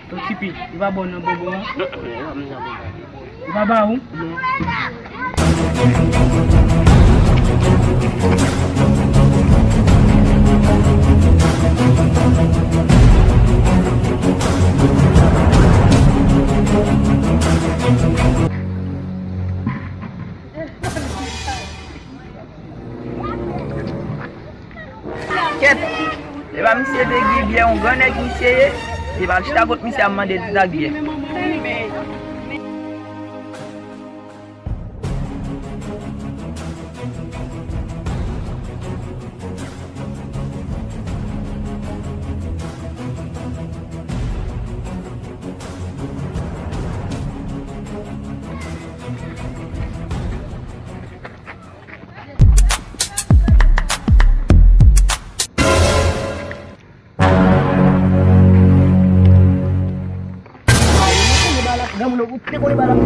To tipi, il va bon nan bobo. Il va ba ou? Ket, e ba misye de gye biye, on gwen ek misye ye, e ba chita got misye a mande di da gye. Kamu nak bukti kau ni barang.